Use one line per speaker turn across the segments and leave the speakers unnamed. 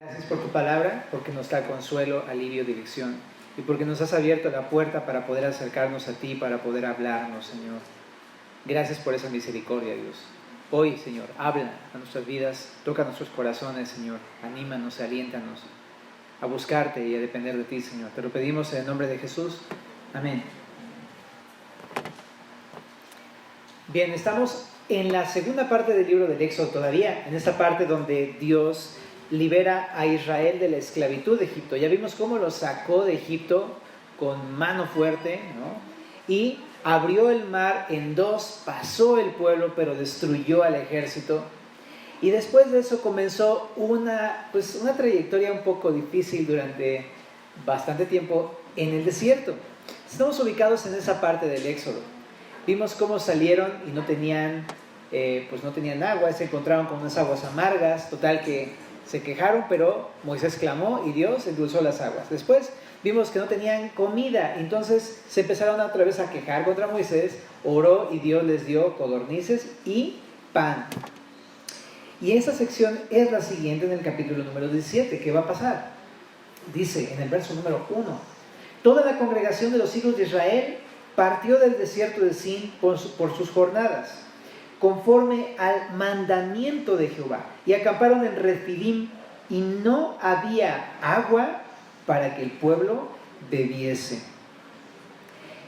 Gracias por tu palabra, porque nos da consuelo, alivio, dirección, y porque nos has abierto la puerta para poder acercarnos a ti, para poder hablarnos, Señor. Gracias por esa misericordia, Dios. Hoy, Señor, habla a nuestras vidas, toca nuestros corazones, Señor. Anímanos, aliéntanos a buscarte y a depender de ti, Señor. Te lo pedimos en el nombre de Jesús. Amén. Bien, estamos en la segunda parte del libro del Éxodo todavía, en esta parte donde Dios libera a Israel de la esclavitud de Egipto. Ya vimos cómo lo sacó de Egipto con mano fuerte, ¿no? Y abrió el mar en dos, pasó el pueblo, pero destruyó al ejército. Y después de eso comenzó una trayectoria un poco difícil durante bastante tiempo en el desierto. Estamos ubicados en esa parte del Éxodo. Vimos cómo salieron y no tenían agua, se encontraron con unas aguas amargas, total que se quejaron, pero Moisés clamó y Dios endulzó las aguas. Después vimos que no tenían comida, entonces se empezaron otra vez a quejar contra Moisés, oró y Dios les dio codornices y pan. Y esa sección es la siguiente en el capítulo número 17. ¿Qué va a pasar? Dice en el verso número 1: toda la congregación de los hijos de Israel partió del desierto de Sin por sus jornadas, conforme al mandamiento de Jehová, y acamparon en Refidim, y no había agua para que el pueblo bebiese.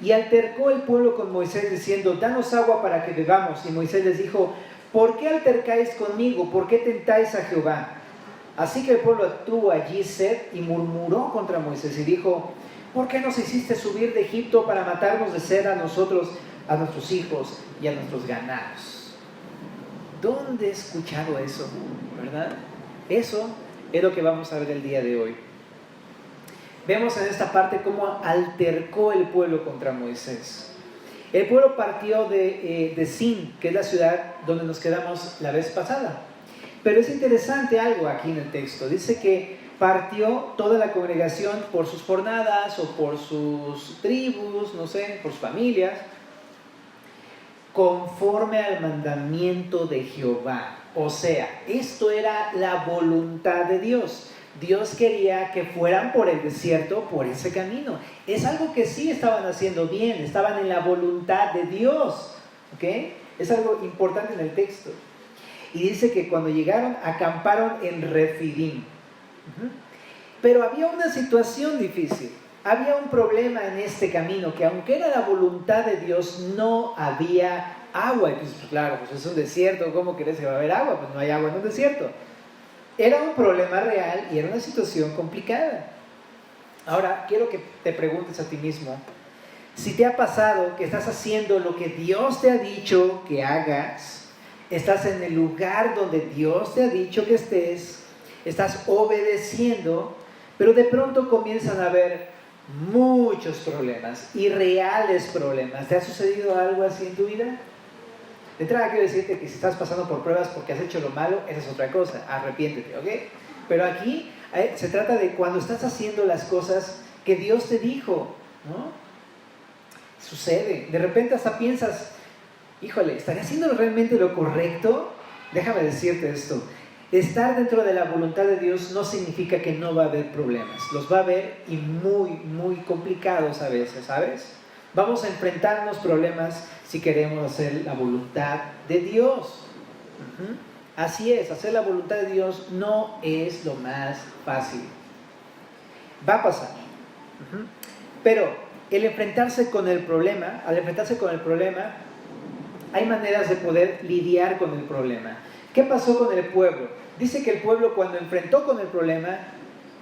Y altercó el pueblo con Moisés diciendo: danos agua para que bebamos. Y Moisés les dijo: ¿por qué altercáis conmigo? ¿Por qué tentáis a Jehová? Así que el pueblo tuvo allí sed y murmuró contra Moisés y dijo: ¿por qué nos hiciste subir de Egipto para matarnos de sed a nosotros, a nuestros hijos y a nuestros ganados? ¿Dónde he escuchado eso? ¿Verdad? Eso es lo que vamos a ver el día de hoy. Vemos en esta parte cómo altercó el pueblo contra Moisés. El pueblo partió de Sin, que es la ciudad donde nos quedamos la vez pasada. Pero es interesante algo aquí en el texto. Dice que partió toda la congregación por sus jornadas o por sus tribus, no sé, por sus familias, conforme al mandamiento de Jehová. O sea, esto era la voluntad de Dios. Dios quería que fueran por el desierto, por ese camino. Es algo que sí estaban haciendo bien, estaban en la voluntad de Dios. ¿Ok? Es algo importante en el texto. Y dice que cuando llegaron, acamparon en Refidim. Pero había una situación difícil. Había un problema en este camino, que aunque era la voluntad de Dios, no había agua. Y pues claro, pues es un desierto, ¿cómo crees que va a haber agua? Pues no hay agua en un desierto. Era un problema real y era una situación complicada. Ahora, quiero que te preguntes a ti mismo, si te ha pasado que estás haciendo lo que Dios te ha dicho que hagas, estás en el lugar donde Dios te ha dicho que estés, estás obedeciendo, pero de pronto comienzan a haber muchos problemas y reales problemas. ¿Te ha sucedido algo así en tu vida? De entrada quiero decirte que si estás pasando por pruebas porque has hecho lo malo, esa es otra cosa, arrepiéntete, ¿ok? Pero aquí se trata de cuando estás haciendo las cosas que Dios te dijo, ¿no? Sucede, de repente hasta piensas, híjole, ¿estaré haciendo realmente lo correcto? Déjame decirte esto: estar dentro de la voluntad de Dios no significa que no va a haber problemas. Los va a haber, y muy, muy complicados a veces, ¿sabes? Vamos a enfrentarnos problemas si queremos hacer la voluntad de Dios. Así es, hacer la voluntad de Dios no es lo más fácil. Va a pasar. Pero al enfrentarse con el problema, hay maneras de poder lidiar con el problema. ¿Qué pasó con el pueblo? Dice que el pueblo, cuando enfrentó con el problema,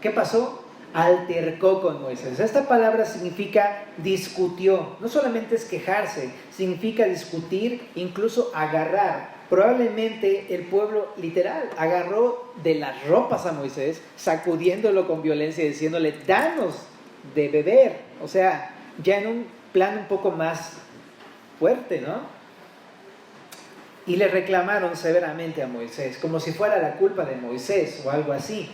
¿qué pasó? Altercó con Moisés. Esta palabra significa discutió. No solamente es quejarse, significa discutir, incluso agarrar. Probablemente el pueblo literal agarró de las ropas a Moisés, sacudiéndolo con violencia y diciéndole: danos de beber. O sea, ya en un plan un poco más fuerte, ¿no? Y le reclamaron severamente a Moisés, como si fuera la culpa de Moisés o algo así.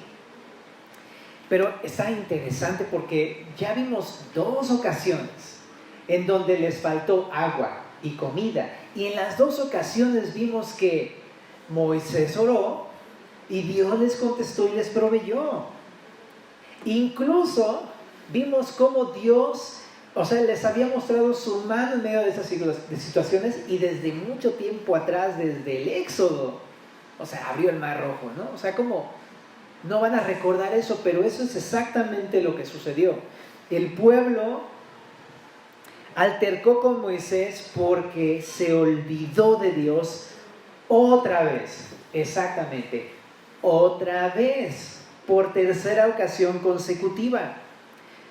Pero está interesante porque ya vimos 2 ocasiones en donde les faltó agua y comida. Y en las 2 ocasiones vimos que Moisés oró Y Dios les contestó y les proveyó. Incluso vimos cómo Dios, les había mostrado su mano en medio de esas situaciones, y desde mucho tiempo atrás, desde el Éxodo, abrió el Mar Rojo, ¿no? Como no van a recordar eso, pero eso es exactamente lo que sucedió. El pueblo altercó con Moisés porque se olvidó de Dios otra vez, exactamente, otra vez, por tercera ocasión consecutiva.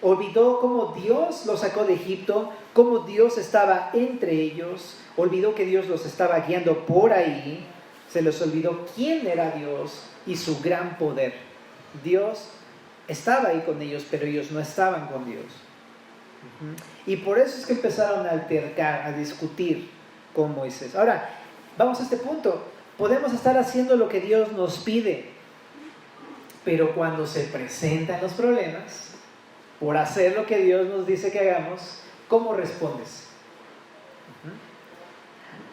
Olvidó cómo Dios los sacó de Egipto, cómo Dios estaba entre ellos, olvidó que Dios los estaba guiando por ahí, se les olvidó quién era Dios y su gran poder. Dios estaba ahí con ellos, pero ellos no estaban con Dios. Y por eso es que empezaron a altercar, a discutir con Moisés. Ahora, vamos a este punto. Podemos estar haciendo lo que Dios nos pide, pero cuando se presentan los problemas, por hacer lo que Dios nos dice que hagamos, ¿cómo respondes?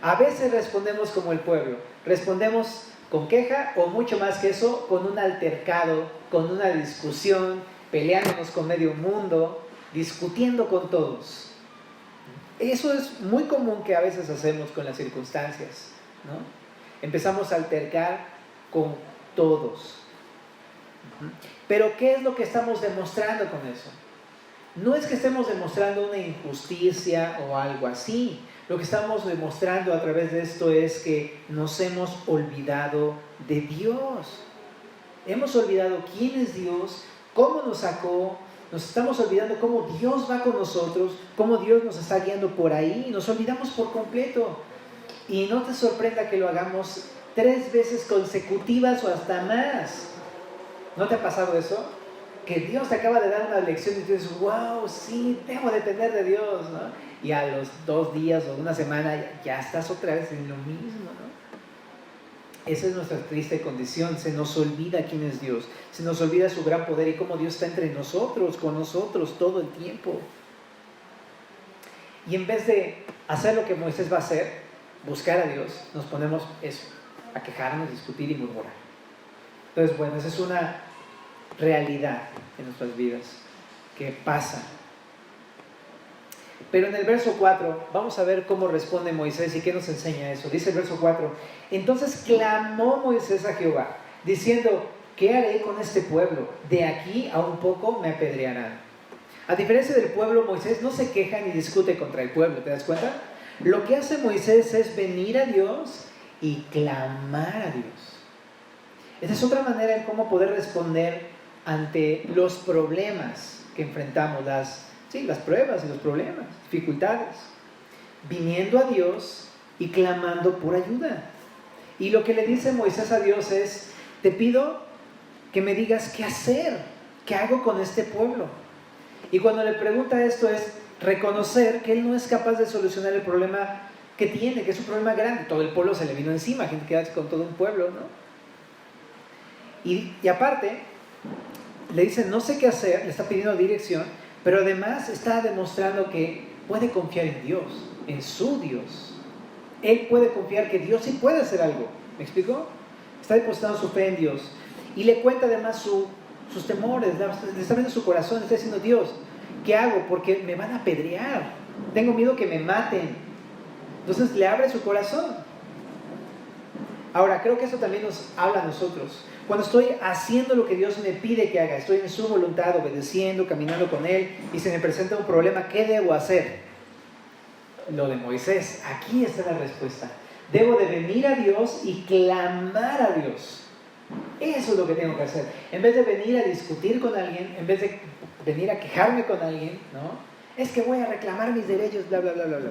A veces respondemos como el pueblo. Respondemos con queja, o mucho más que eso, con un altercado, con una discusión, peleándonos con medio mundo, discutiendo con todos. Eso es muy común que a veces hacemos con las circunstancias, ¿no? Empezamos a altercar con todos. Pero ¿qué es lo que estamos demostrando con eso? No es que estemos demostrando una injusticia o algo así. Lo que estamos demostrando a través de esto es que nos hemos olvidado de Dios. Hemos olvidado quién es Dios, cómo nos sacó. Nos estamos olvidando cómo Dios va con nosotros, cómo Dios nos está guiando por ahí. Nos olvidamos por completo. Y no te sorprenda que lo hagamos 3 veces consecutivas o hasta más. ¿No te ha pasado eso? Que Dios te acaba de dar una lección y tú dices, wow, sí, debo depender de Dios, ¿no? Y a los 2 días o una semana ya estás otra vez en lo mismo, ¿no? Esa es nuestra triste condición. Se nos olvida quién es Dios, se nos olvida su gran poder y cómo Dios está entre nosotros, con nosotros todo el tiempo. Y en vez de hacer lo que Moisés va a hacer, buscar a Dios, nos ponemos eso, a quejarnos, discutir y murmurar. Entonces, bueno, esa es una realidad en nuestras vidas que pasa. Pero en el verso 4 vamos a ver cómo responde Moisés y qué nos enseña eso. Dice el verso 4: entonces clamó Moisés a Jehová, diciendo, ¿qué haré con este pueblo? De aquí a un poco me apedrearán. A diferencia del pueblo, Moisés no se queja ni discute contra el pueblo, ¿te das cuenta? Lo que hace Moisés es venir a Dios y clamar a Dios. Esa es otra manera en cómo poder responder ante los problemas que enfrentamos, las pruebas y los problemas, dificultades, viniendo a Dios y clamando por ayuda. Y lo que le dice Moisés a Dios es, te pido que me digas qué hacer, qué hago con este pueblo. Y cuando le pregunta esto es reconocer que él no es capaz de solucionar el problema que tiene, que es un problema grande. Todo el pueblo se le vino encima, gente que hace con todo un pueblo, ¿no? Y aparte, le dice, no sé qué hacer, le está pidiendo dirección, pero además está demostrando que puede confiar en Dios, en su Dios. Él puede confiar que Dios sí puede hacer algo. ¿Me explico? Está depositando su fe en Dios. Y le cuenta además sus temores, le está abriendo su corazón, le está diciendo, Dios, ¿qué hago? Porque me van a apedrear. Tengo miedo que me maten. Entonces le abre su corazón. Ahora, creo que eso también nos habla a nosotros. Cuando estoy haciendo lo que Dios me pide que haga, estoy en su voluntad, obedeciendo, caminando con Él, y se me presenta un problema, ¿qué debo hacer? Lo de Moisés, aquí está la respuesta. Debo de venir a Dios y clamar a Dios. Eso es lo que tengo que hacer. En vez de venir a discutir con alguien, en vez de venir a quejarme con alguien, ¿no? Es que voy a reclamar mis derechos, bla, bla, bla, bla, bla.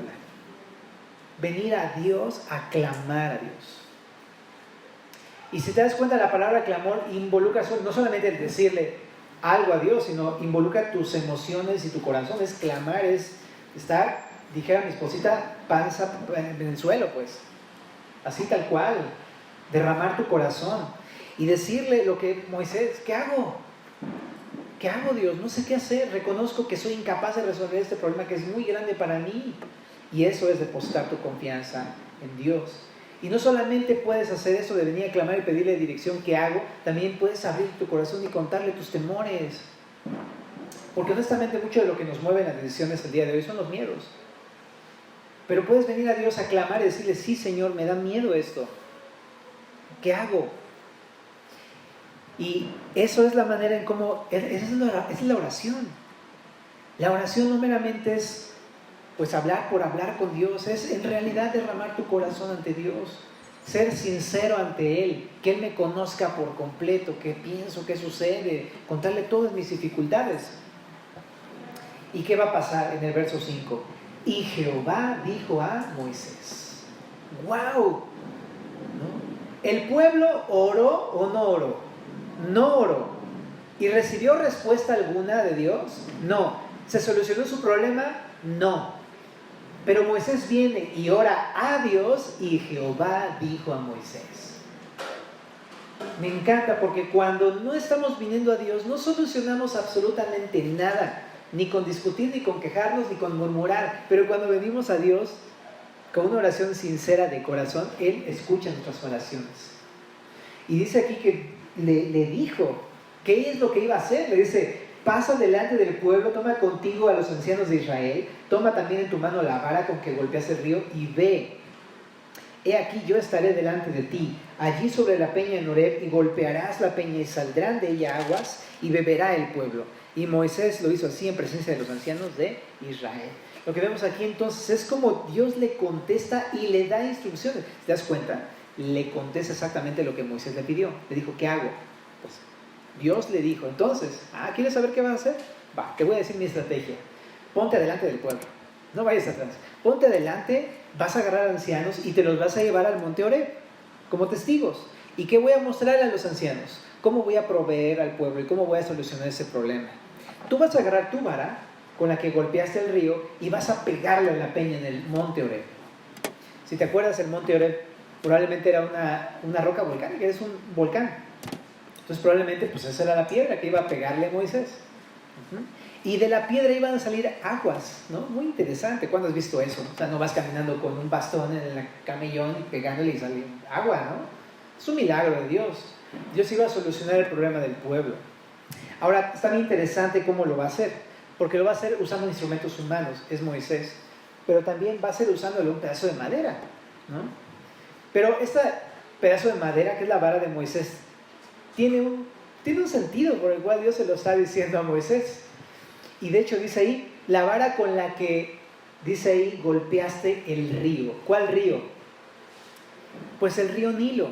Venir a Dios a clamar a Dios. Y si te das cuenta, la palabra clamor involucra no solamente el decirle algo a Dios, sino involucra tus emociones y tu corazón. Es clamar, es estar, dijera mi esposita, panza en el suelo, pues. Así tal cual. Derramar tu corazón. Y decirle lo que Moisés, ¿qué hago? ¿Qué hago, Dios? No sé qué hacer. Reconozco que soy incapaz de resolver este problema que es muy grande para mí. Y eso es depositar tu confianza en Dios. Y no solamente puedes hacer eso de venir a clamar y pedirle dirección, ¿qué hago? También puedes abrir tu corazón y contarle tus temores. Porque honestamente mucho de lo que nos mueve en las decisiones el día de hoy son los miedos. Pero puedes venir a Dios a clamar y decirle, sí Señor, me da miedo esto. ¿Qué hago? Y eso es la manera en cómo, esa es la oración. La oración no meramente es pues hablar por hablar con Dios, es en realidad derramar tu corazón ante Dios, ser sincero ante Él, que Él me conozca por completo, qué pienso, qué sucede, contarle todas mis dificultades. ¿Y qué va a pasar en el verso 5? Y Jehová dijo a Moisés. ¡Wow! ¿No? ¿El pueblo oró o no oró? No oró. ¿Y recibió respuesta alguna de Dios? No. ¿Se solucionó su problema? No. Pero Moisés viene y ora a Dios y Jehová dijo a Moisés. Me encanta porque cuando no estamos viniendo a Dios no solucionamos absolutamente nada, ni con discutir, ni con quejarnos, ni con murmurar. Pero cuando venimos a Dios con una oración sincera de corazón, Él escucha nuestras oraciones. Y dice aquí que le dijo, ¿qué es lo que iba a hacer? Le dice, pasa delante del pueblo, toma contigo a los ancianos de Israel, toma también en tu mano la vara con que golpeas el río y ve. He aquí yo estaré delante de ti, allí sobre la peña en Horeb, y golpearás la peña y saldrán de ella aguas y beberá el pueblo. Y Moisés lo hizo así en presencia de los ancianos de Israel. Lo que vemos aquí entonces es como Dios le contesta y le da instrucciones. ¿Te das cuenta? Le contesta exactamente lo que Moisés le pidió. Le dijo, ¿qué hago? Pues Dios le dijo, entonces, ¿quieres saber qué vas a hacer? Va, te voy a decir mi estrategia. Ponte adelante del pueblo, no vayas atrás. Ponte adelante, vas a agarrar ancianos y te los vas a llevar al monte Horeb como testigos. ¿Y qué voy a mostrarle a los ancianos? ¿Cómo voy a proveer al pueblo y cómo voy a solucionar ese problema? Tú vas a agarrar tu vara con la que golpeaste el río y vas a pegarle a la peña en el monte Horeb. Si te acuerdas, el monte Horeb probablemente era una roca volcánica, es un volcán. Entonces probablemente pues esa era la piedra que iba a pegarle a Moisés. Y de la piedra iban a salir aguas, ¿no? Muy interesante. ¿Cuándo has visto eso? O sea, no vas caminando con un bastón en el camellón y pegándole y sale agua, ¿no? Es un milagro de Dios. Dios iba a solucionar el problema del pueblo. Ahora, está bien interesante cómo lo va a hacer, porque lo va a hacer usando instrumentos humanos, es Moisés, pero también va a ser usándole un pedazo de madera, ¿no? Pero este pedazo de madera, que es la vara de Moisés, tiene un sentido por el cual Dios se lo está diciendo a Moisés. Y de hecho dice ahí, la vara con la que, dice ahí, golpeaste el río. ¿Cuál río? Pues el río Nilo.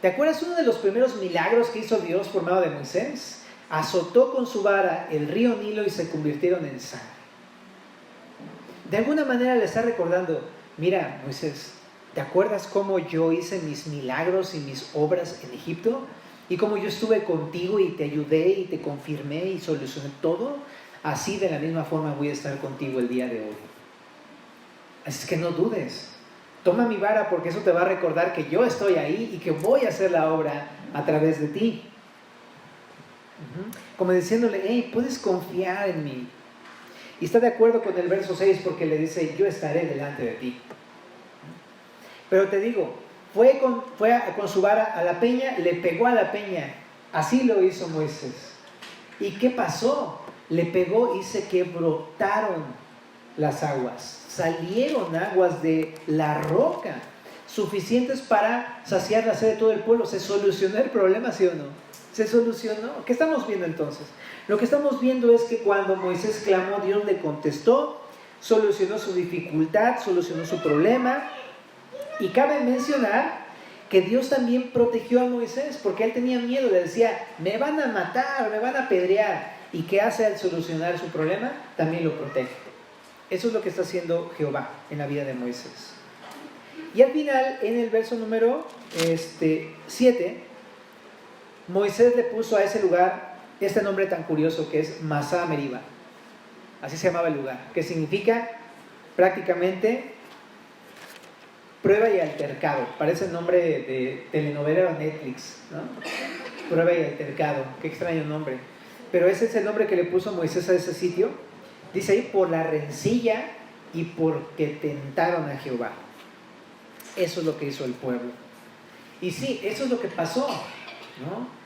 ¿Te acuerdas uno de los primeros milagros que hizo Dios por medio de Moisés? Azotó con su vara el río Nilo y se convirtieron en sangre. De alguna manera le está recordando, mira Moisés, ¿te acuerdas cómo yo hice mis milagros y mis obras en Egipto? Y cómo yo estuve contigo y te ayudé y te confirmé y solucioné todo. Así de la misma forma voy a estar contigo el día de hoy. Así es que no dudes. Toma mi vara porque eso te va a recordar que yo estoy ahí y que voy a hacer la obra a través de ti. Como diciéndole, hey, puedes confiar en mí. Y está de acuerdo con el verso 6 porque le dice, yo estaré delante de ti. Pero te digo, fue con su vara a la peña, le pegó a la peña. Así lo hizo Moisés. ¿Y qué pasó? Le pegó y se que brotaron las aguas. Salieron aguas de la roca, suficientes para saciar la sed de todo el pueblo. ¿Se solucionó el problema, sí o no? ¿Se solucionó? ¿Qué estamos viendo entonces? Lo que estamos viendo es que cuando Moisés clamó, Dios le contestó, solucionó su dificultad, solucionó su problema. Y cabe mencionar que Dios también protegió a Moisés, porque él tenía miedo, le decía, me van a matar, me van a apedrear. ¿Y qué hace al solucionar su problema? También lo protege. Eso es lo que está haciendo Jehová en la vida de Moisés. Y al final, en el verso número 7, Moisés le puso a ese lugar este nombre tan curioso que es Masá Meriba. Así se llamaba el lugar, que significa prácticamente prueba y altercado. Parece el nombre de telenovela de Netflix, ¿no? Prueba y altercado, qué extraño nombre. Pero ese es el nombre que le puso Moisés a ese sitio. Dice ahí, por la rencilla y porque tentaron a Jehová. Eso es lo que hizo el pueblo. Y sí, eso es lo que pasó, ¿no?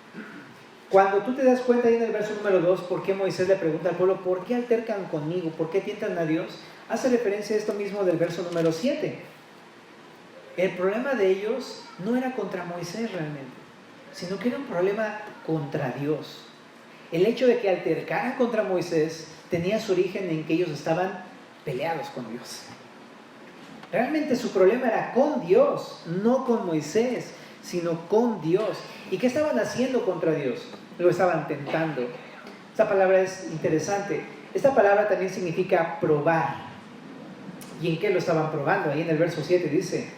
Cuando tú te das cuenta ahí en el verso número 2, por qué Moisés le pregunta al pueblo, ¿por qué altercan conmigo? ¿Por qué tientan a Dios? Hace referencia a esto mismo del verso número 7. El problema de ellos no era contra Moisés realmente, sino que era un problema contra Dios. El hecho de que altercaran contra Moisés tenía su origen en que ellos estaban peleados con Dios. Realmente su problema era con Dios, no con Moisés, sino con Dios. ¿Y qué estaban haciendo contra Dios? Lo estaban tentando. Esta palabra es interesante. Esta palabra también significa probar. ¿Y en qué lo estaban probando? Ahí en el verso 7 dice,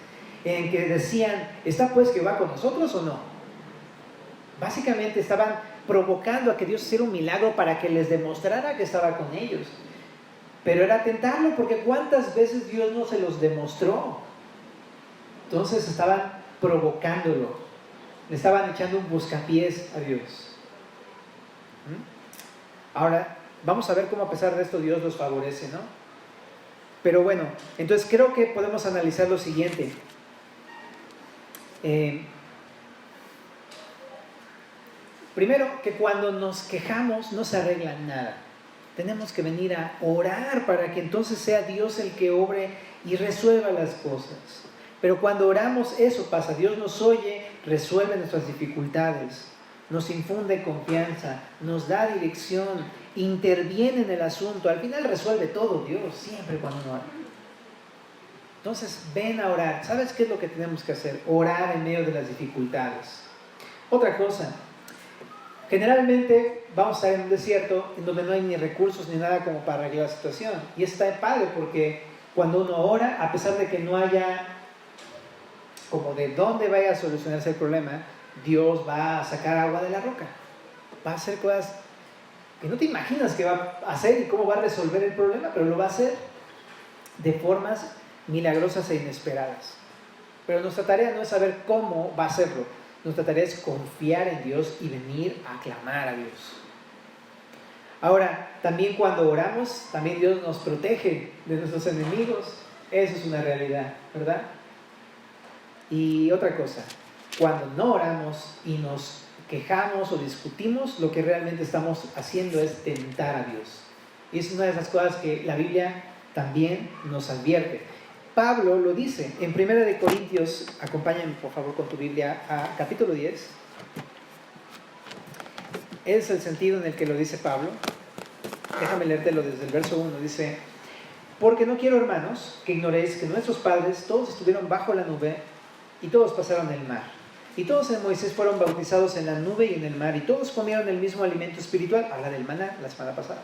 en que decían, ¿está pues Jehová con nosotros o no? Básicamente estaban provocando a que Dios hiciera un milagro para que les demostrara que estaba con ellos. Pero era tentarlo, porque ¿cuántas veces Dios no se los demostró? Entonces estaban provocándolo, le estaban echando un buscapiés a Dios. Ahora, vamos a ver cómo a pesar de esto Dios los favorece, ¿no? Pero bueno, entonces creo que podemos analizar lo siguiente. Primero, que cuando nos quejamos no se arregla nada. Tenemos que venir a orar para que entonces sea Dios el que obre y resuelva las cosas. Pero cuando oramos, eso pasa. Dios nos oye, resuelve nuestras dificultades, nos infunde confianza, nos da dirección, interviene en el asunto. Al final resuelve todo Dios, siempre cuando uno ora. Entonces, ven a orar. ¿Sabes qué es lo que tenemos que hacer? Orar en medio de las dificultades. Otra cosa. Generalmente vamos a estar en un desierto en donde no hay ni recursos ni nada como para arreglar la situación. Y está padre porque cuando uno ora, a pesar de que no haya como de dónde vaya a solucionarse el problema, Dios va a sacar agua de la roca. Va a hacer cosas que no te imaginas que va a hacer y cómo va a resolver el problema, pero lo va a hacer de formas milagrosas e inesperadas. Pero nuestra tarea no es saber cómo va a hacerlo. Nuestra tarea es confiar en Dios y venir a clamar a Dios. Ahora, también cuando oramos, también Dios nos protege de nuestros enemigos. Eso es una realidad, ¿verdad? Y otra cosa, cuando no oramos y nos quejamos o discutimos, lo que realmente estamos haciendo es tentar a Dios. Y es una de esas cosas que la Biblia también nos advierte. Pablo lo dice en 1 Corintios, acompáñame por favor con tu Biblia a capítulo 10. Es el sentido en el que lo dice Pablo. Déjame leértelo desde el verso 1. Dice, porque no quiero, hermanos, que ignoréis que nuestros padres todos estuvieron bajo la nube y todos pasaron el mar. Y todos en Moisés fueron bautizados en la nube y en el mar, y todos comieron el mismo alimento espiritual. Habla del maná la semana pasada.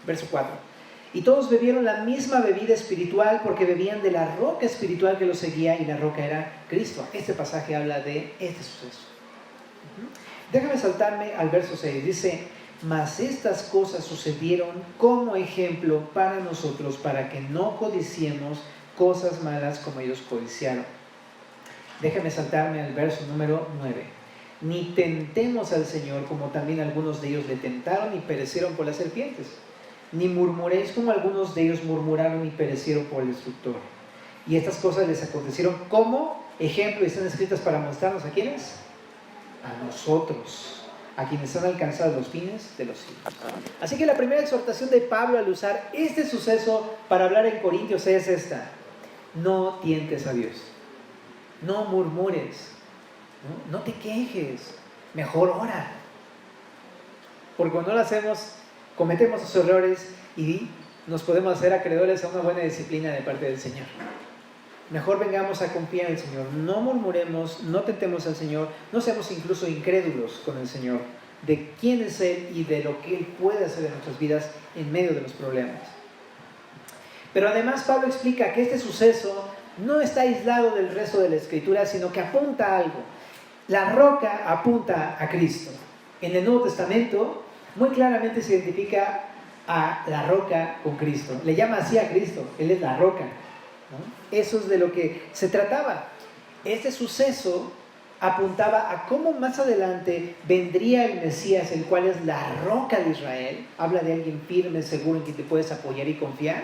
Verso 4. Y todos bebieron la misma bebida espiritual porque bebían de la roca espiritual que los seguía, y la roca era Cristo. Este pasaje habla de este suceso. Déjame saltarme al verso 6. Dice, mas estas cosas sucedieron como ejemplo para nosotros, para que no codiciemos cosas malas como ellos codiciaron. Déjame saltarme al verso número 9. Ni tentemos al Señor como también algunos de ellos le tentaron y perecieron por las serpientes. Ni murmuréis como algunos de ellos murmuraron y perecieron por el destructor. Y estas cosas les acontecieron como ejemplo y están escritas para mostrarnos a quiénes, a nosotros, a quienes han alcanzado los fines de los siglos. Así que la primera exhortación de Pablo al usar este suceso para hablar en Corintios es esta: no tientes a Dios, no murmures, no te quejes, mejor ora. Porque cuando lo hacemos, cometemos esos errores y nos podemos hacer acreedores a una buena disciplina de parte del Señor. Mejor vengamos a confiar en el Señor, no murmuremos, no tentemos al Señor, no seamos incluso incrédulos con el Señor de quién es Él y de lo que Él puede hacer en nuestras vidas en medio de los problemas. Pero además Pablo explica que este suceso no está aislado del resto de la Escritura, sino que apunta a algo. La roca apunta a Cristo. En el Nuevo Testamento muy claramente se identifica a la roca con Cristo. Le llama así a Cristo, Él es la roca, ¿no? Eso es de lo que se trataba. Este suceso apuntaba a cómo más adelante vendría el Mesías, el cual es la roca de Israel. Habla de alguien firme, seguro, en quien te puedes apoyar y confiar.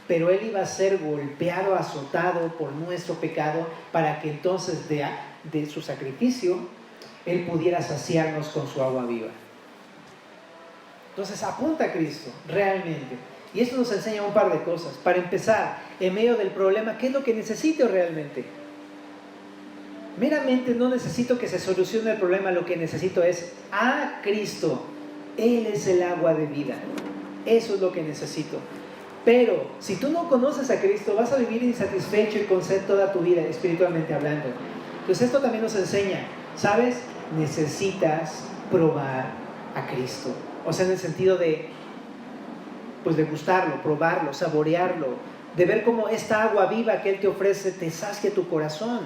pero Él iba a ser golpeado, azotado por nuestro pecado, para que entonces de su sacrificio Él pudiera saciarnos con su agua viva. Entonces apunta a Cristo, realmente. Y esto nos enseña un par de cosas. Para empezar, en medio del problema, ¿qué es lo que necesito realmente? Meramente no necesito que se solucione el problema, lo que necesito es a Cristo. Él es el agua de vida. Eso es lo que necesito. Pero si tú no conoces a Cristo, vas a vivir insatisfecho y con sed toda tu vida, espiritualmente hablando. Entonces esto también nos enseña, ¿sabes? Necesitas probar a Cristo. O sea, en el sentido de, pues, de gustarlo, probarlo, saborearlo, de ver cómo esta agua viva que Él te ofrece te sacia tu corazón.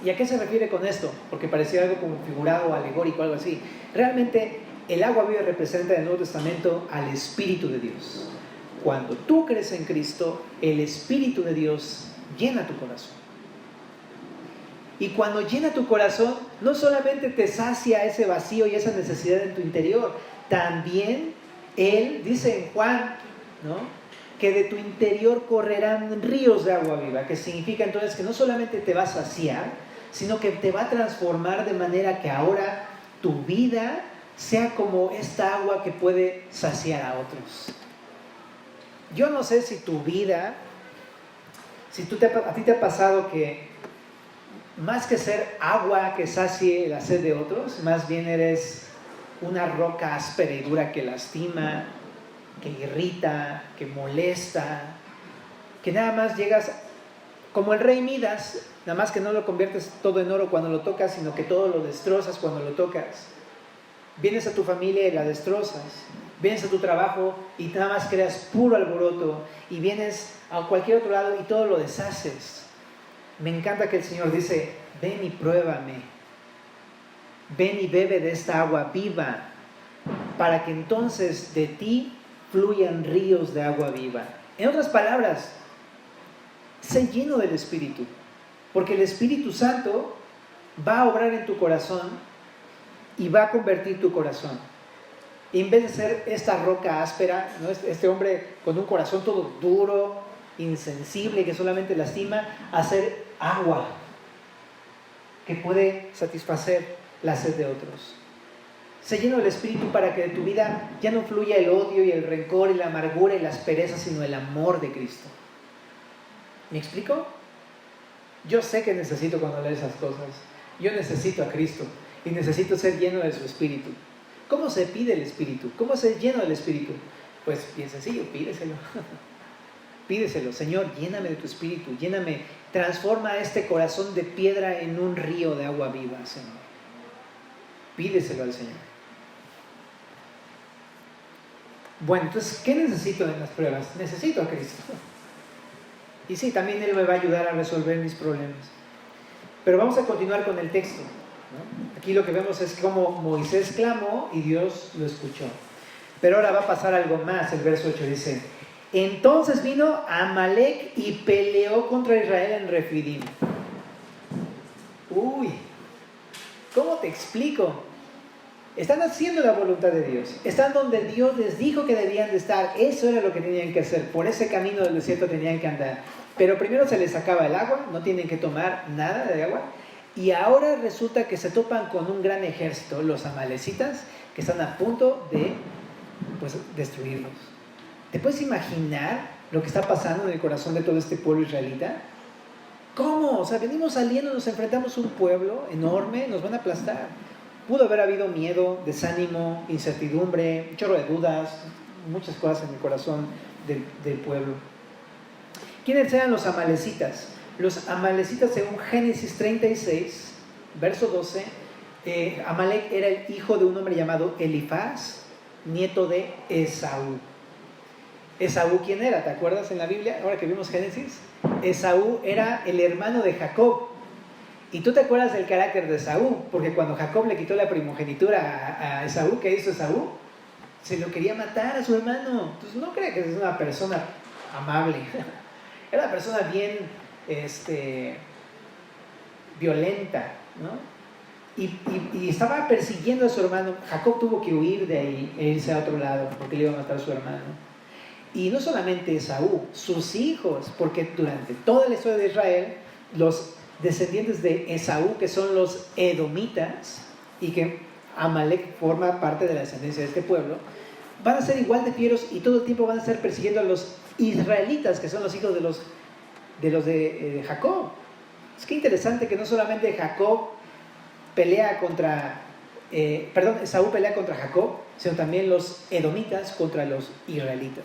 ¿Y a qué se refiere con esto? Porque parecía algo como figurado, alegórico, algo así. Realmente el agua viva representa en el Nuevo Testamento al Espíritu de Dios. Cuando tú crees en Cristo, el Espíritu de Dios llena tu corazón. Y cuando llena tu corazón, no solamente te sacia ese vacío y esa necesidad en tu interior, también Él dice en Juan, ¿no?, que de tu interior correrán ríos de agua viva, que significa entonces que no solamente te va a saciar, sino que te va a transformar de manera que ahora tu vida sea como esta agua que puede saciar a otros. Yo no sé si tu vida, a ti te ha pasado que más que ser agua que sacie la sed de otros, más bien eres una roca áspera y dura que lastima, que irrita, que molesta, que nada más llegas como el rey Midas, nada más que no lo conviertes todo en oro cuando lo tocas, sino que todo lo destrozas cuando lo tocas. Vienes a tu familia y la destrozas. Vienes a tu trabajo y nada más creas puro alboroto. Y vienes a cualquier otro lado y todo lo deshaces. Me encanta que el Señor dice, ven y pruébame. Ven y bebe de esta agua viva, para que entonces de ti fluyan ríos de agua viva. En otras palabras, sé lleno del Espíritu, porque el Espíritu Santo va a obrar en tu corazón y va a convertir tu corazón. Y en vez de ser esta roca áspera, ¿no?, este hombre con un corazón todo duro, insensible, que solamente lastima, a ser agua que puede satisfacer la sed de otros. Sé lleno del Espíritu para que de tu vida ya no fluya el odio y el rencor y la amargura y la aspereza, sino el amor de Cristo. ¿Me explico? Yo sé que necesito cuando leo esas cosas. Yo necesito a Cristo y necesito ser lleno de su Espíritu. ¿Cómo se pide el Espíritu? ¿Cómo ser lleno del Espíritu? Pues bien sencillo, pídeselo. Pídeselo, Señor, lléname de tu Espíritu, lléname, transforma este corazón de piedra en un río de agua viva, Señor. Pídeselo al Señor. Bueno, entonces, ¿qué necesito en las pruebas? Necesito a Cristo. Y sí, también Él me va a ayudar a resolver mis problemas. Pero vamos a continuar con el texto, ¿no? Aquí lo que vemos es cómo Moisés clamó y Dios lo escuchó. Pero ahora va a pasar algo más. El verso 8 dice, entonces vino Amalek y peleó contra Israel en Refidim. Uy, ¿cómo te explico? Están haciendo la voluntad de Dios. Están donde Dios les dijo que debían de estar. Eso era lo que tenían que hacer. Por ese camino del desierto tenían que andar. Pero primero se les acaba el agua. No tienen que tomar nada de agua. Y ahora resulta que se topan con un gran ejército, los amalecitas, que están a punto de, pues, destruirlos. ¿Te puedes imaginar lo que está pasando en el corazón de todo este pueblo israelita? ¿Cómo? O sea, venimos saliendo, nos enfrentamos a un pueblo enorme, nos van a aplastar. Pudo haber habido miedo, desánimo, incertidumbre, un chorro de dudas, muchas cosas en el corazón del pueblo. ¿Quiénes eran los amalecitas? Los amalecitas, según Génesis 36, verso 12, Amalek era el hijo de un hombre llamado Elifaz, nieto de Esaú. ¿Esaú quién era? ¿Te acuerdas en la Biblia? Ahora que vimos Génesis, Esaú era el hermano de Jacob. Y tú te acuerdas del carácter de Esaú, porque cuando Jacob le quitó la primogenitura a Esaú, ¿qué hizo Esaú? Se lo quería matar a su hermano. Entonces no cree que es una persona amable. Era una persona bien violenta, ¿no? Y estaba persiguiendo a su hermano. Jacob tuvo que huir de ahí e irse a otro lado porque le iba a matar a su hermano. Y no solamente Esaú, sus hijos, porque durante toda la historia de Israel, los descendientes de Esaú, que son los edomitas, y que Amalek forma parte de la descendencia de este pueblo, van a ser igual de fieros y todo el tiempo van a estar persiguiendo a los israelitas, que son los hijos de Jacob. Es que interesante que no solamente Jacob pelea contra, Esaú pelea contra Jacob, sino también los edomitas contra los israelitas.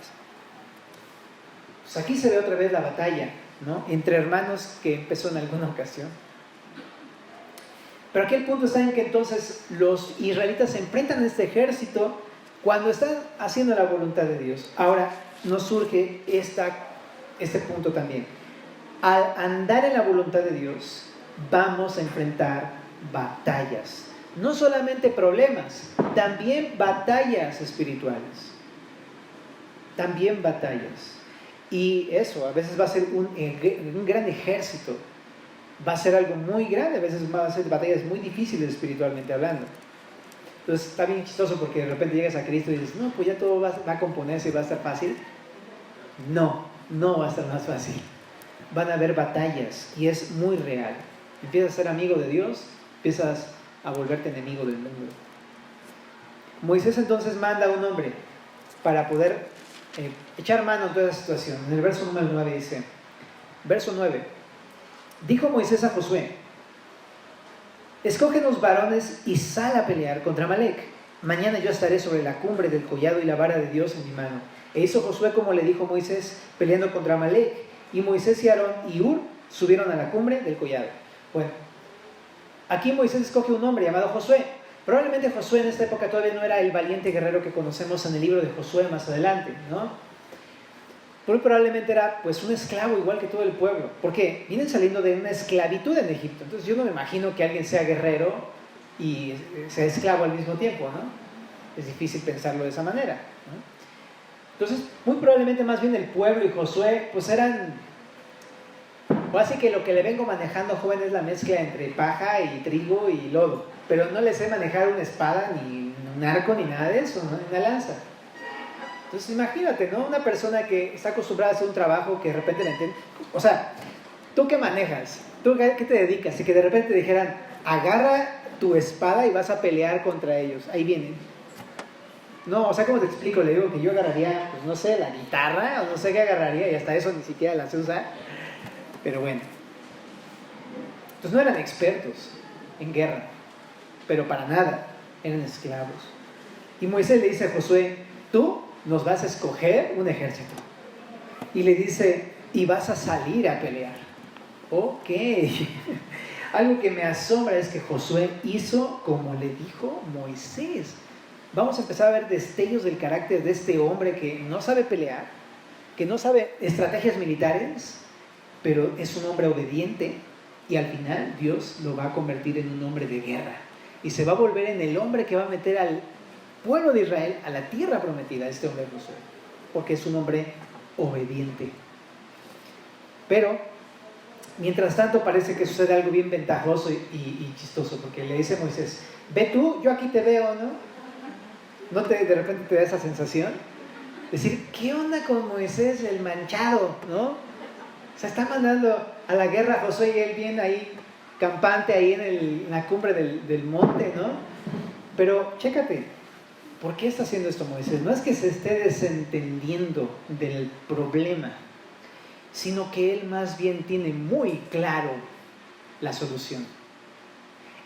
Pues aquí se ve otra vez la batalla, ¿no?, entre hermanos que empezó en alguna ocasión. Pero aquí el punto está en que entonces los israelitas se enfrentan a este ejército cuando están haciendo la voluntad de Dios. Ahora nos surge este punto también. Al andar en la voluntad de Dios, vamos a enfrentar batallas. No solamente problemas, también batallas espirituales. También batallas. Y eso, a veces va a ser un gran ejército. Va a ser algo muy grande, a veces va a ser batallas muy difíciles espiritualmente hablando. Entonces está bien chistoso porque de repente llegas a Cristo y dices, no, pues ya todo va a componerse y va a estar fácil. No va a estar más fácil. Van a haber batallas y es muy real. Empiezas a ser amigo de Dios, empiezas a volverte enemigo del mundo. Moisés entonces manda a un hombre para poder echar mano en toda la situación. En el verso número 9 dice, verso 9, dijo Moisés a Josué, escógenos varones y sal a pelear contra Amalek. Mañana yo estaré sobre la cumbre del collado y la vara de Dios en mi mano. E hizo Josué como le dijo Moisés, peleando contra Amalek. Y Moisés y Aarón y Hur subieron a la cumbre del collado. Bueno, aquí Moisés escoge un hombre llamado Josué. Probablemente Josué en esta época todavía no era el valiente guerrero que conocemos en el libro de Josué más adelante, ¿no? Muy probablemente era pues un esclavo igual que todo el pueblo, porque vienen saliendo de una esclavitud en Egipto. Entonces yo no me imagino que alguien sea guerrero y sea esclavo al mismo tiempo, ¿no? Es difícil pensarlo de esa manera, ¿no? Entonces muy probablemente más bien el pueblo y Josué pues eran, o así que lo que le vengo manejando, joven, es la mezcla entre paja y trigo y lodo, pero no les sé manejar una espada, ni un arco, ni nada de eso, ¿no? Ni una lanza. Entonces imagínate, ¿no? Una persona que está acostumbrada a hacer un trabajo que de repente le entiende. O sea, ¿tú qué manejas? ¿Tú qué te dedicas? Y que de repente te dijeran, agarra tu espada y vas a pelear contra ellos. Ahí vienen. No, o sea, ¿cómo te explico? Le digo que yo agarraría, pues no sé, la guitarra, o no sé qué agarraría, y hasta eso ni siquiera la sé usar. Pero bueno. Entonces no eran expertos en guerra, pero para nada, eran esclavos. Y Moisés le dice a Josué, tú nos vas a escoger un ejército. Y le dice, y vas a salir a pelear. Ok. Algo que me asombra es que Josué hizo como le dijo Moisés. Vamos a empezar a ver destellos del carácter de este hombre que no sabe pelear, que no sabe estrategias militares, pero es un hombre obediente, y al final Dios lo va a convertir en un hombre de guerra. Y se va a volver en el hombre que va a meter al pueblo de Israel a la tierra prometida, este hombre Josué, porque es un hombre obediente. Pero mientras tanto parece que sucede algo bien ventajoso y chistoso, porque le dice Moisés, ve tú, yo aquí te veo, ¿no? ¿No de repente te da esa sensación? Decir, ¿qué onda con Moisés el manchado, no? O sea, está mandando a la guerra a Josué y él viene ahí campante ahí en la cumbre del monte, ¿no? Pero chécate, ¿por qué está haciendo esto Moisés? No es que se esté desentendiendo del problema, sino que él más bien tiene muy claro la solución.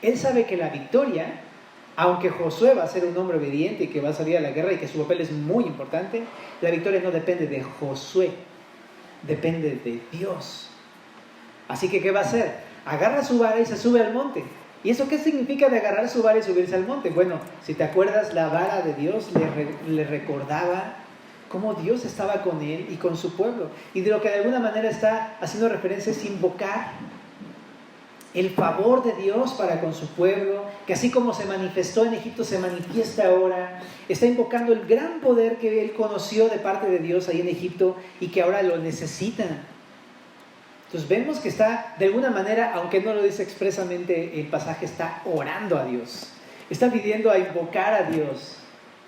Él sabe que la victoria, aunque Josué va a ser un hombre obediente y que va a salir a la guerra y que su papel es muy importante, la victoria no depende de Josué, depende de Dios. Así que ¿qué va a hacer? Agarra su vara y se sube al monte. ¿Y eso qué significa de agarrar su vara y subirse al monte? Bueno, si te acuerdas, la vara de Dios le recordaba cómo Dios estaba con él y con su pueblo. Y de lo que de alguna manera está haciendo referencia es invocar el favor de Dios para con su pueblo, que así como se manifestó en Egipto, se manifiesta ahora. Está invocando el gran poder que él conoció de parte de Dios ahí en Egipto y que ahora lo necesitan. Entonces vemos que está, de alguna manera, aunque no lo dice expresamente el pasaje, está orando a Dios. Está pidiendo a invocar a Dios.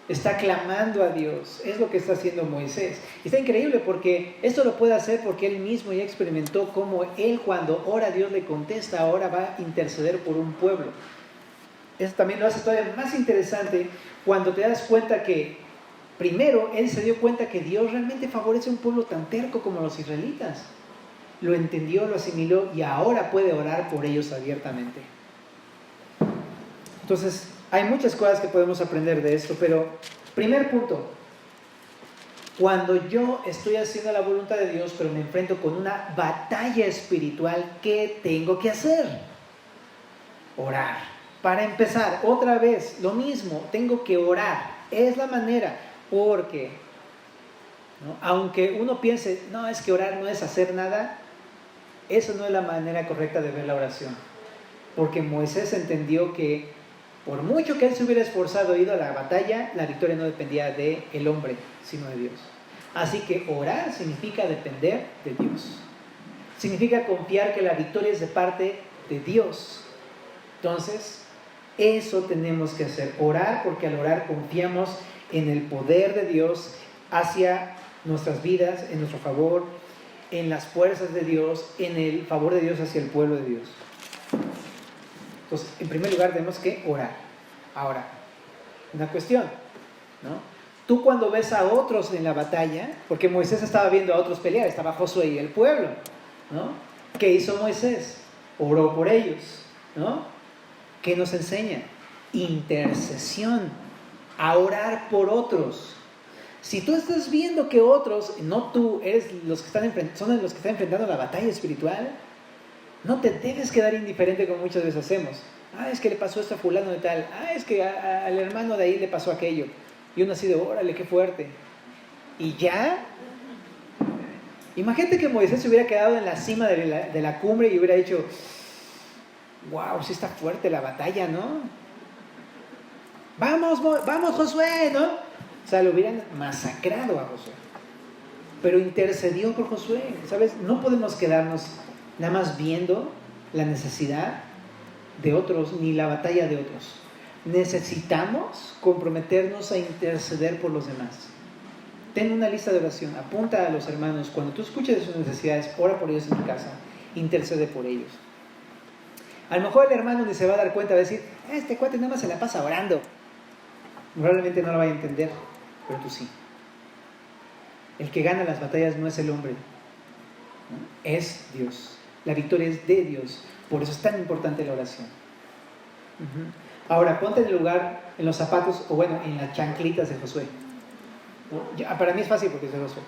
está clamando a Dios. Es lo que está haciendo Moisés. Y está increíble porque esto lo puede hacer porque él mismo ya experimentó cómo él, cuando ora, Dios le contesta, ahora va a interceder por un pueblo. Eso también lo hace todavía más interesante cuando te das cuenta que primero él se dio cuenta que Dios realmente favorece a un pueblo tan terco como los israelitas. Lo entendió, lo asimiló y ahora puede orar por ellos abiertamente. Entonces, hay muchas cosas que podemos aprender de esto, pero primer punto, cuando yo estoy haciendo la voluntad de Dios, pero me enfrento con una batalla espiritual, ¿qué tengo que hacer? Orar. Para empezar, otra vez, lo mismo, tengo que orar. Es la manera, porque, ¿no?, aunque uno piense, no, es que orar no es hacer nada, eso no es la manera correcta de ver la oración. Porque Moisés entendió que por mucho que él se hubiera esforzado e ido a la batalla, la victoria no dependía del hombre, sino de Dios. Así que orar significa depender de Dios. Significa confiar que la victoria es de parte de Dios. Entonces, eso tenemos que hacer. Orar, porque al orar confiamos en el poder de Dios hacia nuestras vidas, en nuestro favor, en las fuerzas de Dios, en el favor de Dios hacia el pueblo de Dios. Entonces, en primer lugar, tenemos que orar. Ahora, una cuestión, ¿no? Tú cuando ves a otros en la batalla, porque Moisés estaba viendo a otros pelear, estaba Josué y el pueblo, ¿no? ¿Qué hizo Moisés? Oró por ellos, ¿no? ¿Qué nos enseña? Intercesión, a orar por otros. Si tú estás viendo que otros, no tú, eres los que son los que están enfrentando la batalla espiritual, no te debes quedar indiferente como muchas veces hacemos. Es que le pasó esto a fulano de tal. Es que al hermano de ahí le pasó aquello. Y uno así de, órale, qué fuerte. Y ya, imagínate que Moisés se hubiera quedado en la cima de la cumbre y hubiera dicho, wow, sí está fuerte la batalla, ¿no? Vamos Josué, ¿no? O sea, lo hubieran masacrado a Josué. Pero intercedió por Josué, ¿sabes? No podemos quedarnos nada más viendo la necesidad de otros, ni la batalla de otros. Necesitamos comprometernos a interceder por los demás. Ten una lista de oración, apunta a los hermanos, cuando tú escuches sus necesidades, ora por ellos en tu casa, intercede por ellos. A lo mejor el hermano ni se va a dar cuenta, va a decir, este cuate nada más se la pasa orando. Probablemente no lo vaya a entender, pero tú sí. El que gana las batallas no es el hombre, ¿no? Es Dios. La victoria es de Dios. Por eso es tan importante la oración. Ahora, ponte en el lugar, en los zapatos, o bueno, en las chanclitas de Josué. Para mí es fácil porque soy Josué.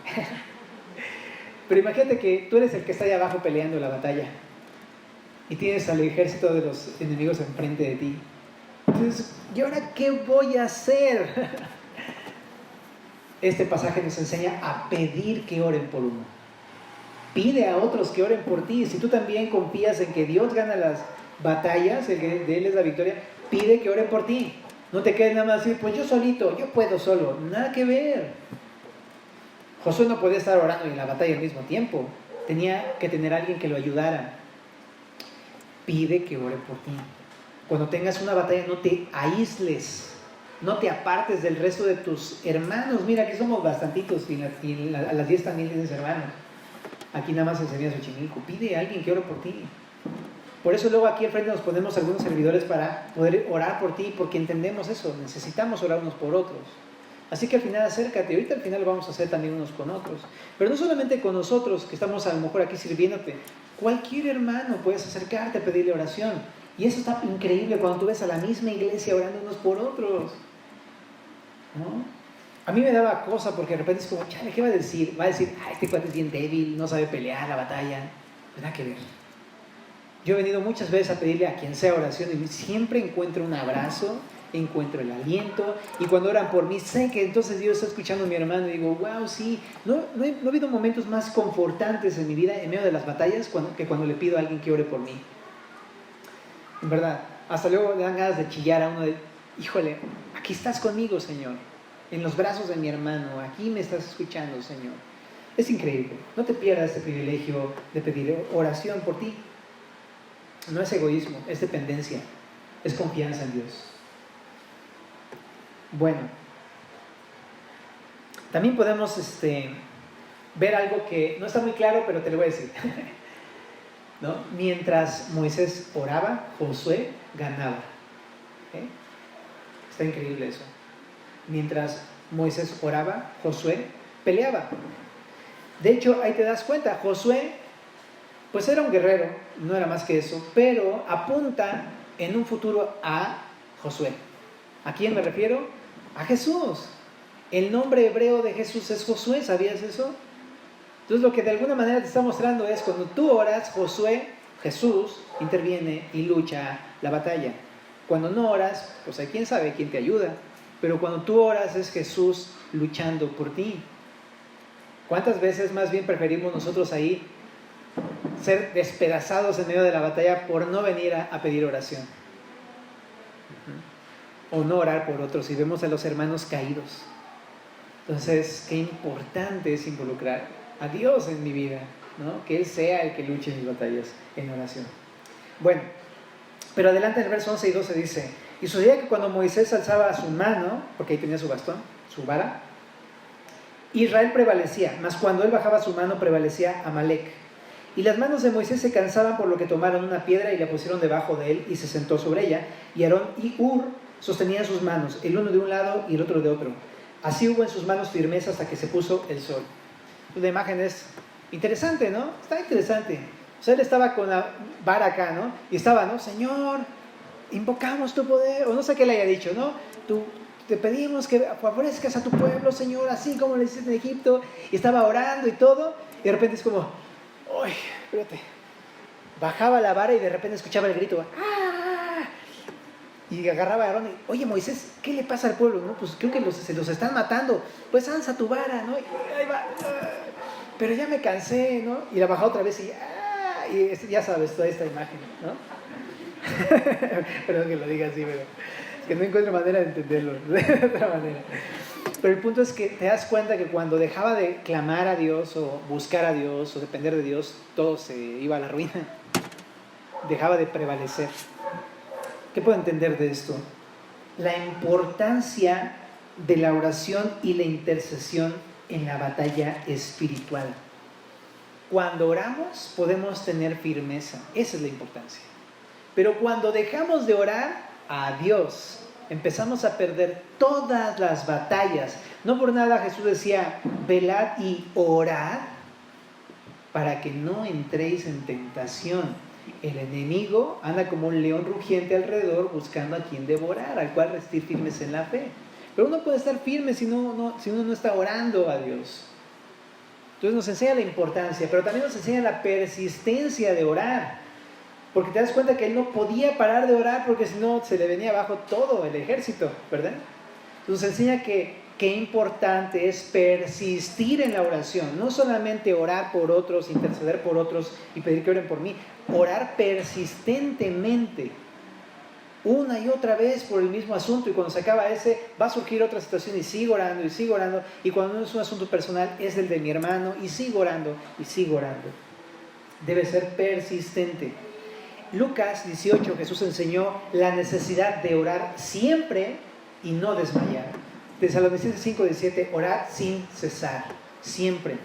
Pero imagínate que tú eres el que está allá abajo peleando la batalla. Y tienes al ejército de los enemigos enfrente de ti. Entonces, ¿y ahora qué voy a hacer? Este pasaje nos enseña a pedir que oren por uno. Pide a otros que oren por ti. Si tú también confías en que Dios gana las batallas, el que de Él es la victoria, pide que oren por ti. No te quedes nada más decir, pues yo solito, yo puedo solo. Nada que ver. Josué no podía estar orando en la batalla al mismo tiempo. Tenía que tener a alguien que lo ayudara. Pide que ore por ti. Cuando tengas una batalla, no te aísles. No te apartes del resto de tus hermanos. Mira, aquí somos bastantitos y a las 10 también tienes hermanos. Aquí nada más enseñas Xochimilco. Pide a alguien que ore por ti. Por eso luego aquí al frente nos ponemos algunos servidores para poder orar por ti, porque entendemos eso. Necesitamos orar unos por otros. Así que al final acércate. Ahorita al final lo vamos a hacer también unos con otros. Pero no solamente con nosotros que estamos a lo mejor aquí sirviéndote. Cualquier hermano puedes acercarte a pedirle oración. Y eso está increíble cuando tú ves a la misma iglesia orando unos por otros, ¿no? A mí me daba cosa porque de repente es como, chale, ¿qué va a decir? Va a decir, este cuate es bien débil, no sabe pelear la batalla. Pues nada que ver. Yo he venido muchas veces a pedirle a quien sea oración y siempre encuentro un abrazo, encuentro el aliento, y cuando oran por mí sé que entonces Dios está escuchando a mi hermano y digo, wow, sí. No ha habido momentos más confortantes en mi vida en medio de las batallas que cuando le pido a alguien que ore por mí. En verdad, hasta luego le dan ganas de chillar a uno de, híjole, aquí estás conmigo, Señor, en los brazos de mi hermano, aquí me estás escuchando, Señor. Es increíble. No te pierdas este privilegio de pedir oración por ti. No es egoísmo, es dependencia, es confianza en Dios. Bueno, También podemos ver algo que no está muy claro, pero te lo voy a decir. ¿No? Mientras Moisés oraba, Josué ganaba. ¿Eh? Está increíble eso. Mientras Moisés oraba, Josué peleaba. De hecho, ahí te das cuenta, Josué, pues era un guerrero, no era más que eso, pero apunta en un futuro a Josué. ¿A quién me refiero? A Jesús. El nombre hebreo de Jesús es Josué, ¿sabías eso? Entonces lo que de alguna manera te está mostrando es cuando tú oras, Jesús interviene y lucha la batalla. Cuando no oras, pues hay quién sabe quién te ayuda, pero cuando tú oras es Jesús luchando por ti. ¿Cuántas veces más bien preferimos nosotros ahí ser despedazados en medio de la batalla por no venir a pedir oración? O no orar por otros y vemos a los hermanos caídos. Entonces, qué importante es involucrar a Dios en mi vida, ¿no? Que Él sea el que luche mis batallas en oración. Bueno, pero adelante en el verso 11 y 12 dice: y sucedía que cuando Moisés alzaba su mano, porque ahí tenía su bastón, su vara, Israel prevalecía, mas cuando él bajaba su mano prevalecía Amalec. Y las manos de Moisés se cansaban, por lo que tomaron una piedra y la pusieron debajo de él y se sentó sobre ella, y Aarón y Hur sostenían sus manos, el uno de un lado y el otro de otro. Así hubo en sus manos firmeza hasta que se puso el sol. La imagen es interesante, ¿no? Está interesante. O sea, él estaba con la vara acá, ¿no? Y estaba, ¿no? Señor, invocamos tu poder, o no sé qué le haya dicho, ¿no? Te pedimos que favorezcas a tu pueblo, Señor, así como lo hiciste en Egipto. Y estaba orando y todo, y de repente es como, ¡ay, espérate! Bajaba la vara y de repente escuchaba el grito, ¡ah! Y agarraba a Aarón y, oye, Moisés, ¿qué le pasa al pueblo? No, pues creo que se los están matando. Pues alza tu vara, ¿no? Y ahí va, pero ya me cansé, ¿no? Y la bajaba otra vez y, ¡ah! Y ya sabes, toda esta imagen, ¿no? Perdón que lo diga así, pero es que no encuentro manera de entenderlo de otra manera. Pero el punto es que te das cuenta que cuando dejaba de clamar a Dios o buscar a Dios o depender de Dios, todo se iba a la ruina. Dejaba de prevalecer. ¿Qué puedo entender de esto? La importancia de la oración y la intercesión en la batalla espiritual. Cuando oramos podemos tener firmeza, esa es la importancia. Pero cuando dejamos de orar a Dios, empezamos a perder todas las batallas. No por nada Jesús decía, velad y orad para que no entréis en tentación. El enemigo anda como un león rugiente alrededor buscando a quien devorar, al cual resistir firmes en la fe. Pero uno puede estar firme si uno no está orando a Dios. Entonces nos enseña la importancia, pero también nos enseña la persistencia de orar. Porque te das cuenta que él no podía parar de orar porque si no se le venía abajo todo el ejército, ¿verdad? Entonces enseña que qué importante es persistir en la oración. No solamente orar por otros, interceder por otros y pedir que oren por mí. Orar persistentemente, una y otra vez por el mismo asunto. Y cuando se acaba ese, va a surgir otra situación y sigo orando y sigo orando. Y cuando no es un asunto personal, es el de mi hermano y sigo orando y sigo orando. Debe ser persistente. Lucas 18, Jesús enseñó la necesidad de orar siempre y no desmayar. Tesalonicenses 5, 17, orad sin cesar, siempre.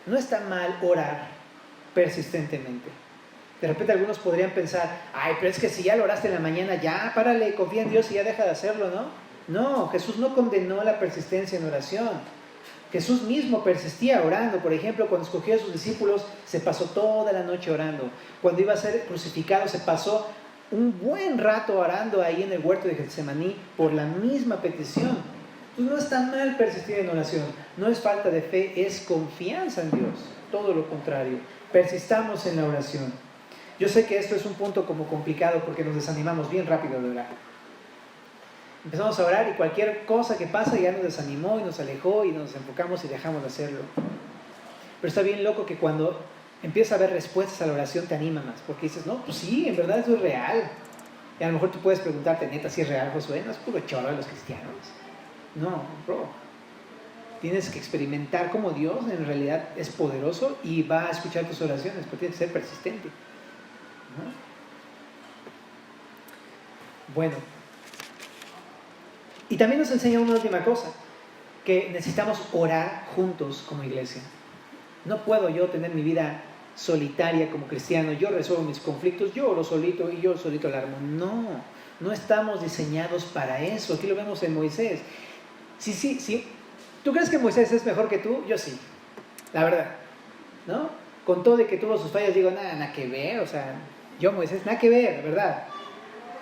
No está mal orar persistentemente. De repente algunos podrían pensar, ay, pero es que si ya lo oraste en la mañana, ya, párale, confía en Dios y ya deja de hacerlo, ¿no? No, Jesús no condenó la persistencia en oración. Jesús mismo persistía orando. Por ejemplo, cuando escogió a sus discípulos, se pasó toda la noche orando. Cuando iba a ser crucificado, se pasó un buen rato orando ahí en el huerto de Getsemaní por la misma petición. Entonces no está mal persistir en oración. No es falta de fe, es confianza en Dios. Todo lo contrario. Persistamos en la oración. Yo sé que esto es un punto como complicado porque nos desanimamos bien rápido de orar. Empezamos a orar y cualquier cosa que pasa ya nos desanimó y nos alejó y nos enfocamos y dejamos de hacerlo. Pero está bien loco que cuando empieza a haber respuestas a la oración te anima más, porque dices, no, pues sí, en verdad eso es real. Y a lo mejor tú puedes preguntarte, neta, si es real, Josué, no es puro chorro de los cristianos. No, bro. Tienes que experimentar cómo Dios en realidad es poderoso y va a escuchar tus oraciones, pero tienes que ser persistente, ¿no? Bueno. Y también nos enseña una última cosa. que necesitamos orar juntos como iglesia. No puedo yo tener mi vida solitaria como cristiano, yo resuelvo mis conflictos, yo oro solito y yo solito la armo. No, no estamos diseñados para eso. Aquí lo vemos en Moisés. Sí. ¿Tú crees que Moisés es mejor que tú? Yo sí, la verdad, ¿no? Con todo de que tuvo sus fallas, digo, nada que ver, o sea, yo Moisés, nada que ver, la verdad.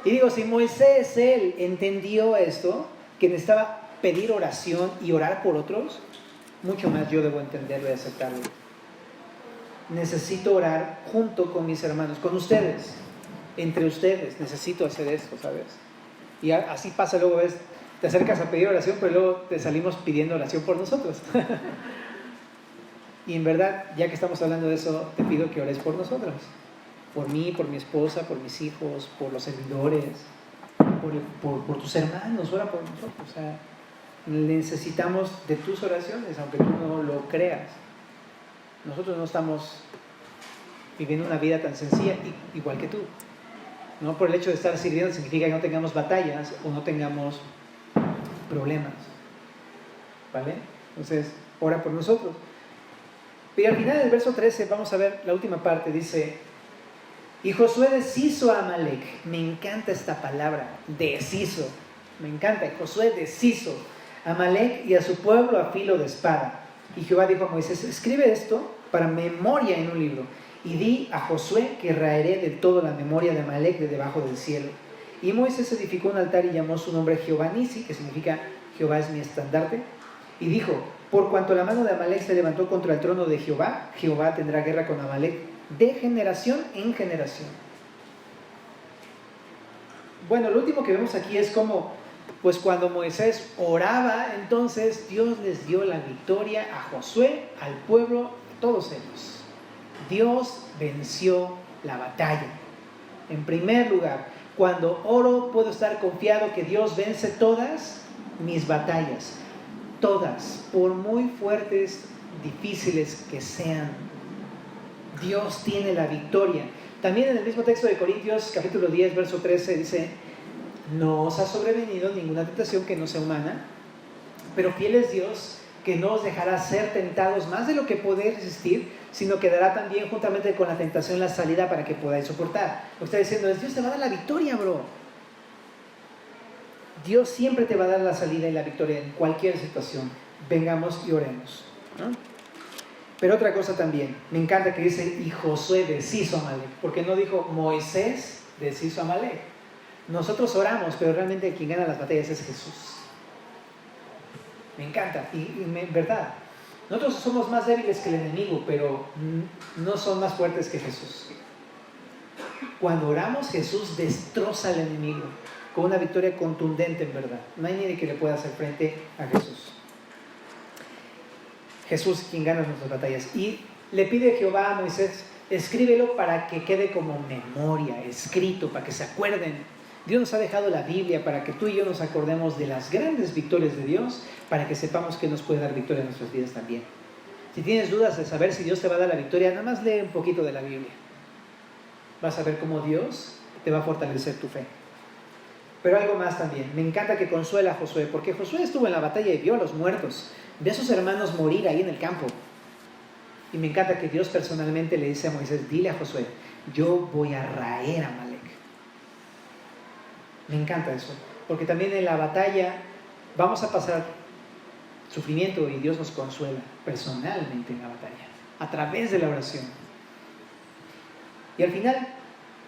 Y digo, si Moisés, él entendió esto, que necesitaba pedir oración y orar por otros, mucho más yo debo entenderlo y aceptarlo. Necesito orar junto con mis hermanos, con ustedes, entre ustedes, necesito hacer esto, ¿sabes? Y así pasa luego, ves, te acercas a pedir oración, pero luego te salimos pidiendo oración por nosotros. Y en verdad, ya que estamos hablando de eso, te pido que ores por nosotros. Por mí, por mi esposa, por mis hijos, por los servidores, por tus hermanos, ora por nosotros. O sea, necesitamos de tus oraciones, aunque tú no lo creas. Nosotros no estamos viviendo una vida tan sencilla, igual que tú. No por el hecho de estar sirviendo significa que no tengamos batallas o no tengamos problemas. ¿Vale? Entonces, ora por nosotros. Y al final del verso 13 vamos a ver la última parte, dice: y Josué deshizo a Amalek. Me encanta esta palabra, deshizo, me encanta. Josué deshizo a Amalek y a su pueblo a filo de espada. Y Jehová dijo a Moisés: escribe esto para memoria en un libro, y di a Josué que raeré de todo la memoria de Amalek de debajo del cielo. Y Moisés edificó un altar y llamó su nombre Jehová Nisi, que significa Jehová es mi estandarte, y dijo: por cuanto la mano de Amalek se levantó contra el trono de Jehová, Jehová tendrá guerra con Amalek de generación en generación. Bueno, lo último que vemos aquí es como, pues cuando Moisés oraba, entonces Dios les dio la victoria a Josué, al pueblo, a todos ellos. Dios venció la batalla. En primer lugar, cuando oro puedo estar confiado que Dios vence todas mis batallas. Todas, por muy fuertes, difíciles que sean. Dios tiene la victoria. También en el mismo texto de Corintios, capítulo 10, verso 13, dice: no os ha sobrevenido ninguna tentación que no sea humana, pero fiel es Dios, que no os dejará ser tentados más de lo que podéis resistir, sino que dará también juntamente con la tentación la salida para que podáis soportar. Lo que está diciendo es: Dios te va a dar la victoria, bro. Dios siempre te va a dar la salida y la victoria en cualquier situación. Vengamos y oremos, ¿no? Pero otra cosa también, me encanta que dice: y Josué deshizo a Amalek, porque no dijo Moisés deshizo a Amalek. Nosotros oramos, pero realmente quien gana las batallas es Jesús. Me encanta, y verdad, nosotros somos más débiles que el enemigo, pero no son más fuertes que Jesús. Cuando oramos, Jesús destroza al enemigo con una victoria contundente, en verdad. No hay nadie que le pueda hacer frente a Jesús. Jesús quien gana nuestras batallas. Y le pide Jehová a Moisés: escríbelo para que quede como memoria, escrito, para que se acuerden. Dios nos ha dejado la Biblia para que tú y yo nos acordemos de las grandes victorias de Dios, para que sepamos que nos puede dar victoria en nuestras vidas también. Si tienes dudas de saber si Dios te va a dar la victoria, nada más lee un poquito de la Biblia. Vas a ver cómo Dios te va a fortalecer tu fe. Pero algo más también, me encanta que consuela a Josué, porque Josué estuvo en la batalla y vio a los muertos, vio a sus hermanos morir ahí en el campo. Y me encanta que Dios personalmente le dice a Moisés: dile a Josué, yo voy a raer a Amalek. Me encanta eso, porque también en la batalla vamos a pasar sufrimiento y Dios nos consuela personalmente en la batalla, a través de la oración. Y al final,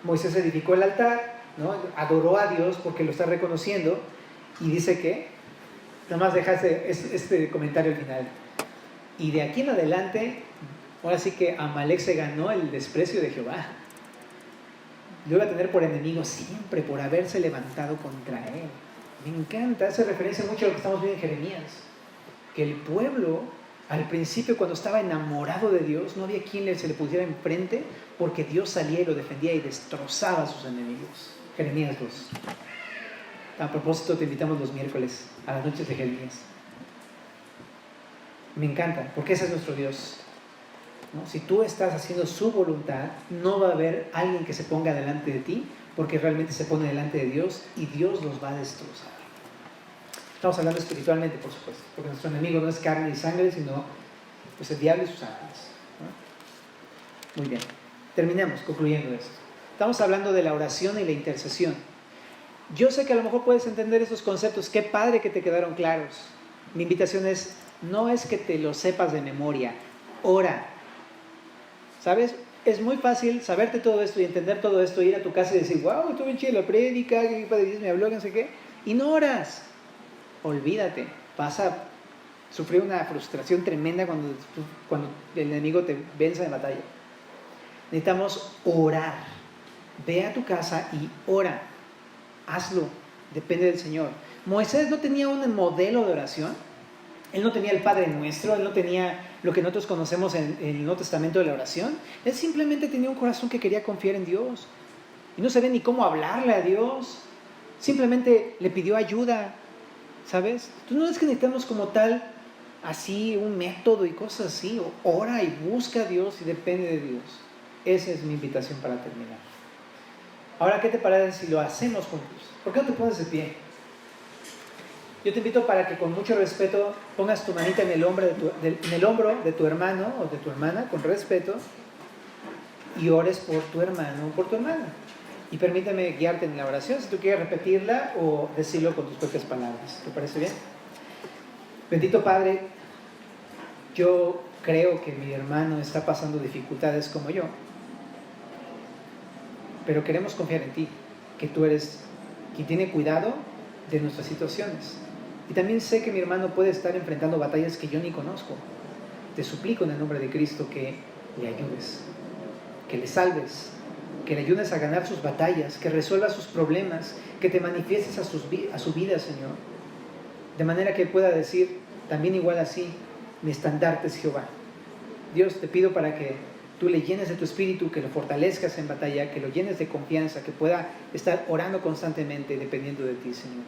Moisés edificó el altar, ¿no? Adoró a Dios porque lo está reconociendo, y dice que, nada más deja este comentario al final: y de aquí en adelante, ahora sí que Amalek se ganó el desprecio de Jehová. Lo iba a tener por enemigo siempre, por haberse levantado contra él. Me encanta, hace referencia mucho a lo que estamos viendo en Jeremías, que el pueblo, al principio, cuando estaba enamorado de Dios, no había quien se le pusiera enfrente, porque Dios salía y lo defendía y destrozaba a sus enemigos. Jeremías 2. A propósito, te invitamos los miércoles a las noches de Jeremías. Me encanta, porque ese es nuestro Dios, ¿no? Si tú estás haciendo su voluntad, no va a haber alguien que se ponga delante de ti, porque realmente se pone delante de Dios y Dios los va a destrozar. Estamos hablando espiritualmente, por supuesto, porque nuestro enemigo no es carne y sangre, sino pues el diablo y sus ángeles, ¿no? Muy bien, terminemos concluyendo esto. Estamos hablando de la oración y la intercesión. Yo sé que a lo mejor puedes entender esos conceptos, qué padre que te quedaron claros. Mi invitación es, no es que te lo sepas de memoria, ora. ¿Sabes? Es muy fácil saberte todo esto y entender todo esto, ir a tu casa y decir, wow, estuvo bien chida la prédica, que Padre Dios me habló, no sé qué, y no oras. Olvídate, vas a sufrir una frustración tremenda cuando el enemigo te venza en batalla. Necesitamos orar. Ve a tu casa y ora. Hazlo, depende del Señor. Moisés no tenía un modelo de oración. Él no tenía el Padre Nuestro, él no tenía lo que nosotros conocemos en el Nuevo Testamento de la oración. Él simplemente tenía un corazón que quería confiar en Dios. Y no sabía ni cómo hablarle a Dios. Simplemente le pidió ayuda, ¿sabes? Entonces no es que necesitamos como tal, así, un método y cosas así. Ora y busca a Dios y depende de Dios. Esa es mi invitación para terminar. Ahora, ¿qué te parece si lo hacemos juntos? ¿Por qué no te pones de pie? Yo te invito para que con mucho respeto pongas tu manita en el hombro de tu hermano o de tu hermana, con respeto, y ores por tu hermano o por tu hermana. Y permíteme guiarte en la oración, si tú quieres repetirla o decirlo con tus propias palabras. ¿Te parece bien? Bendito Padre, yo creo que mi hermano está pasando dificultades como yo, pero queremos confiar en ti, que tú eres quien tiene cuidado de nuestras situaciones. Y también sé que mi hermano puede estar enfrentando batallas que yo ni conozco. Te suplico en el nombre de Cristo que le ayudes, que le salves, que le ayudes a ganar sus batallas, que resuelvas sus problemas, que te manifiestes a su vida, Señor. De manera que pueda decir, también igual así, mi estandarte es Jehová. Dios, te pido para que tú le llenes de tu espíritu, que lo fortalezcas en batalla, que lo llenes de confianza, que pueda estar orando constantemente dependiendo de ti, Señor.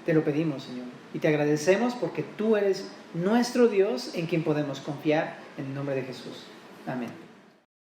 Te lo pedimos, Señor, y te agradecemos porque tú eres nuestro Dios en quien podemos confiar, en el nombre de Jesús. Amén.